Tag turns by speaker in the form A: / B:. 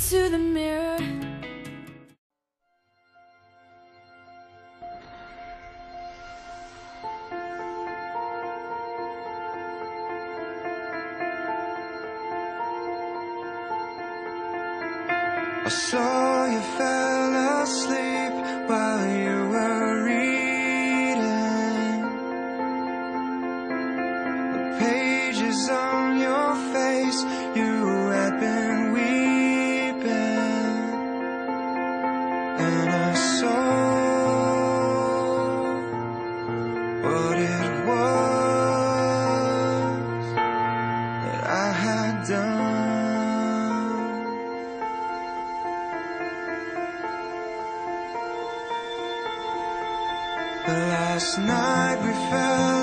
A: to the mirror.
B: I saw you fell asleep while you were reading the pages on your face. You had been weeping, and I saw what it was that I had done. Last night we fell